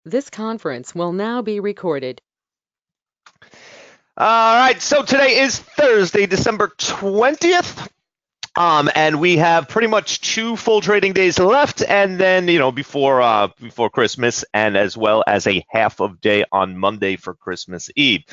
This conference will now be recorded. All right, so today is Thursday, December 20th. And we have pretty much 2 full trading days left, and then before Christmas, and as well as a half of day on Monday for Christmas Eve.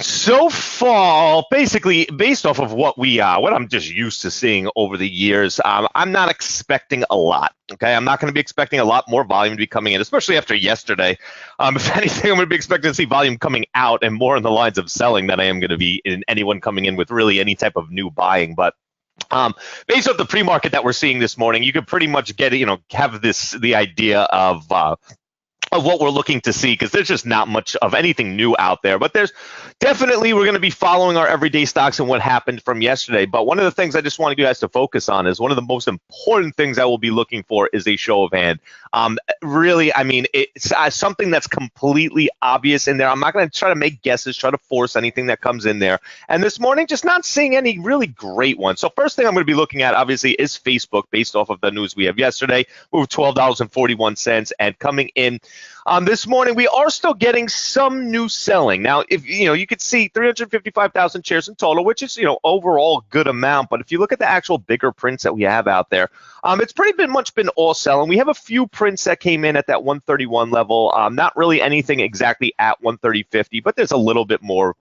So far, basically based off of what I'm just used to seeing over the years, I'm not expecting a lot. Okay, I'm not going to be expecting a lot more volume to be coming in, especially after yesterday. If anything, I'm going to be expecting to see volume coming out and more in the lines of selling than I am going to be in anyone coming in with really any type of new buying, but. Based off the pre-market that we're seeing this morning, you could pretty much have the idea of what we're looking to see, because there's just not much of anything new out there. But there's definitely, we're going to be following our everyday stocks and what happened from yesterday. But one of the things I just wanted you guys to focus on is one of the most important things I will be looking for is a show of hand. Really, I mean, it's something that's completely obvious in there. I'm not going to try to make guesses, try to force anything that comes in there. And this morning, just not seeing any really great ones. So first thing I'm going to be looking at, obviously, is Facebook, based off of the news we have yesterday. We were $12.41, and coming in this morning, we are still getting some new selling. Now, if you could see 355,000 shares in total, which is overall a good amount. But if you look at the actual bigger prints that we have out there, it's much been all selling. We have a few prints that came in at that 131 level. Not really anything exactly at 130.50, but there's a little bit more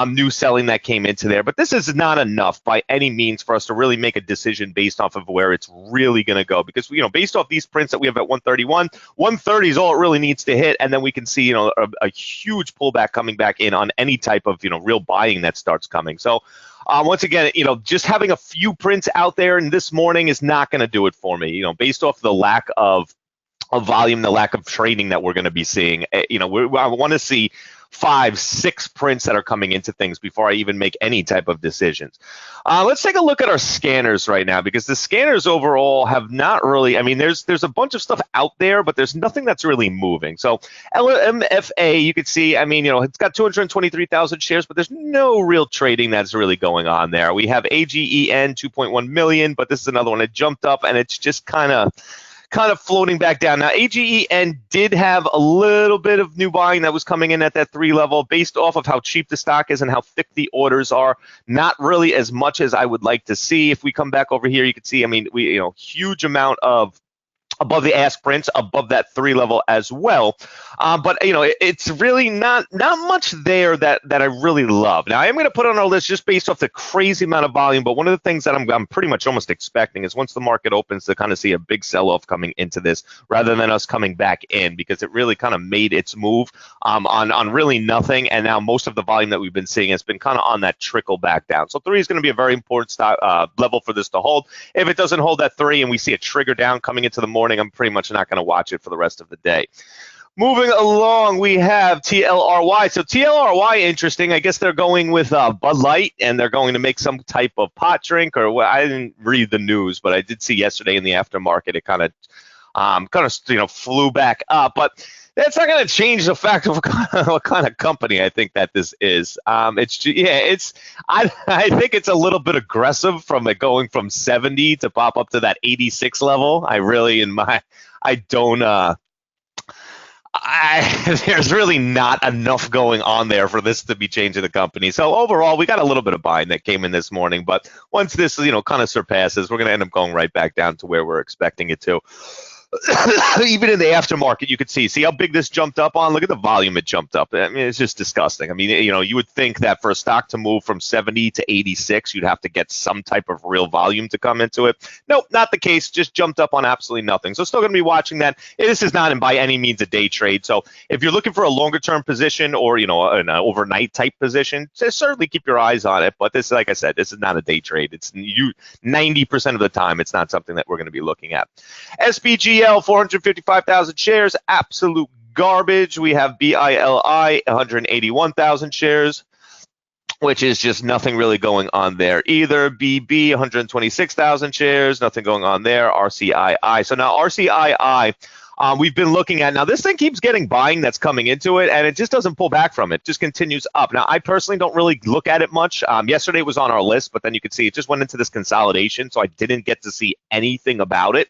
new selling that came into there. But this is not enough by any means for us to really make a decision based off of where it's really going to go. Because, based off these prints that we have at 131, 130 is all it really needs to hit. And then we can see, a huge pullback coming back in on any type of, real buying that starts coming. So once again, just having a few prints out there and this morning is not going to do it for me, based off the lack of volume, the lack of trading that we're going to be seeing. I want to see 5, 6 prints that are coming into things before I even make any type of decisions. Let's take a look at our scanners right now, because the scanners overall have not really, I mean, there's a bunch of stuff out there, but there's nothing that's really moving. So LMFA, you could see, I mean, it's got 223,000 shares, but there's no real trading that's really going on there. We have AGEN, 2.1 million, but this is another one that jumped up, and it's just kind of floating back down. Now, AGEN did have a little bit of new buying that was coming in at that 3 level, based off of how cheap the stock is and how thick the orders are. Not really as much as I would like to see. If we come back over here, you can see, I mean, huge amount of above the ask prints, above that 3 level as well. But it's really not much there that I really love. Now, I am going to put on our list just based off the crazy amount of volume. But one of the things that I'm pretty much almost expecting is once the market opens to kind of see a big sell-off coming into this, rather than us coming back in, because it really kind of made its move on really nothing. And now most of the volume that we've been seeing has been kind of on that trickle back down. So 3 is going to be a very important level for this to hold. If it doesn't hold that 3 and we see a trigger down coming into the morning, I'm pretty much not going to watch it for the rest of the day. Moving along, we have TLRY. So TLRY, interesting. I guess they're going with Bud Light, and they're going to make some type of pot drink. Or I didn't read the news, but I did see yesterday in the aftermarket it kind of flew back up. But that's not going to change the fact of what kind of company I think that this is. I think it's a little bit aggressive from it going from 70 to pop up to that 86 level. There's really not enough going on there for this to be changing the company. So overall, we got a little bit of buying that came in this morning, but once this, kind of surpasses, we're going to end up going right back down to where we're expecting it to. Even in the aftermarket, you could see how big this jumped up on. Look at the volume it jumped up. I mean, it's just disgusting. I mean, you would think that for a stock to move from 70 to 86, you'd have to get some type of real volume to come into it. Nope, not the case. Just jumped up on absolutely nothing. So still going to be watching that. This is not by any means a day trade. So if you're looking for a longer term position or, an overnight type position, certainly keep your eyes on it. But this, like I said, this is not a day trade. It's 90% of the time, it's not something that we're going to be looking at. SPGL, 455,000 shares, absolute garbage. We have BILI, 181,000 shares, which is just nothing really going on there either. BB, 126,000 shares, nothing going on there. RCII. So now RCII, we've been looking at. Now, this thing keeps getting buying that's coming into it, and it just doesn't pull back from it. It just continues up. Now, I personally don't really look at it much. Yesterday was on our list, but then you could see it just went into this consolidation, so I didn't get to see anything about it.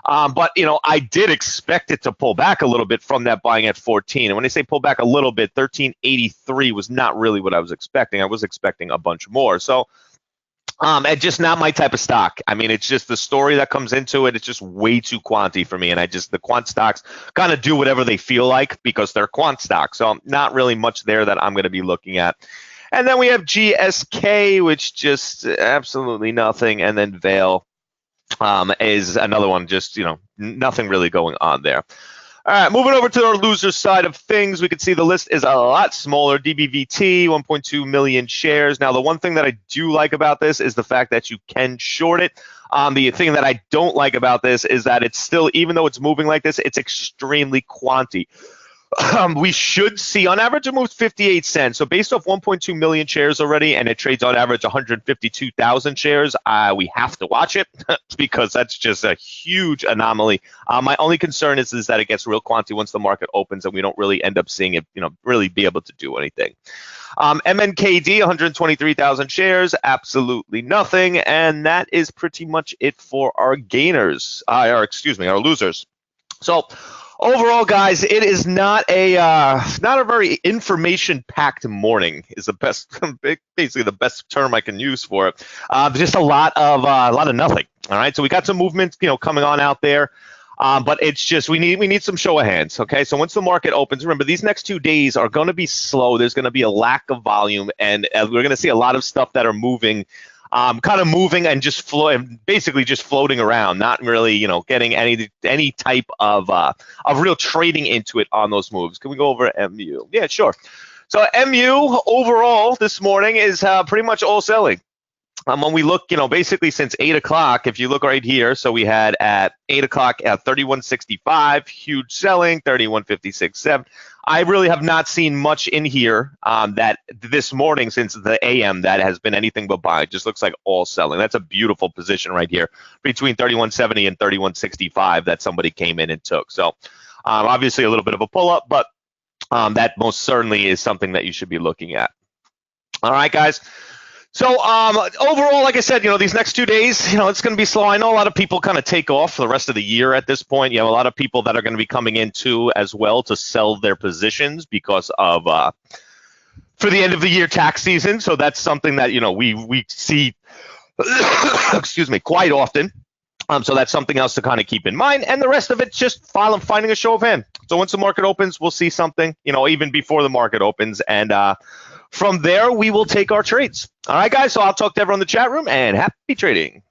But, I did expect it to pull back a little bit from that buying at 14. And when I say pull back a little bit, 1383 was not really what I was expecting. I was expecting a bunch more. So, and just not my type of stock. I mean, it's just the story that comes into it. It's just way too quanty for me. And the quant stocks kind of do whatever they feel like because they're quant stocks. So not really much there that I'm going to be looking at. And then we have GSK, which just absolutely nothing. And then Vail is another one, just, nothing really going on there. All right, moving over to our loser side of things, we can see the list is a lot smaller. DBVT, 1.2 million shares. Now, the one thing that I do like about this is the fact that you can short it. The thing that I don't like about this is that it's still, even though it's moving like this, it's extremely quanty. We should see, on average, it moves 58 cents. So based off 1.2 million shares already, and it trades on average 152,000 shares, we have to watch it because that's just a huge anomaly. My only concern is that it gets real quantity once the market opens and we don't really end up seeing it, really be able to do anything. MNKD, 123,000 shares, absolutely nothing. And that is pretty much it for our gainers, our losers. So, overall, guys, it is not a very information-packed morning. Is the best, basically the best term I can use for it. Just a lot of nothing. All right, so we got some movement, coming on out there, but it's just we need some show of hands. Okay, so once the market opens, remember these next 2 days are going to be slow. There's going to be a lack of volume, and we're going to see a lot of stuff that are moving. Kind of moving and basically just floating around, not really, getting any type of real trading into it on those moves. Can we go over MU? Yeah, sure. So MU overall this morning is pretty much all selling. When we look, basically since 8 o'clock, if you look right here, so we had at 8 o'clock at 31.65, huge selling, 31.56.7. I really have not seen much in here that this morning since the AM that has been anything but buy. It just looks like all selling. That's a beautiful position right here between 31.70 and 31.65 that somebody came in and took. So obviously a little bit of a pull up, but that most certainly is something that you should be looking at. All right, guys. So overall, like I said, these next 2 days, it's going to be slow. I know a lot of people kind of take off for the rest of the year at this point. You have a lot of people that are going to be coming in too as well to sell their positions because of for the end of the year tax season. So that's something that, we see, excuse me, quite often. So that's something else to kind of keep in mind. And the rest of it's just finding a show of hand. So once the market opens, we'll see something, even before the market opens. And from there, we will take our trades. All right, guys. So I'll talk to everyone in the chat room and happy trading.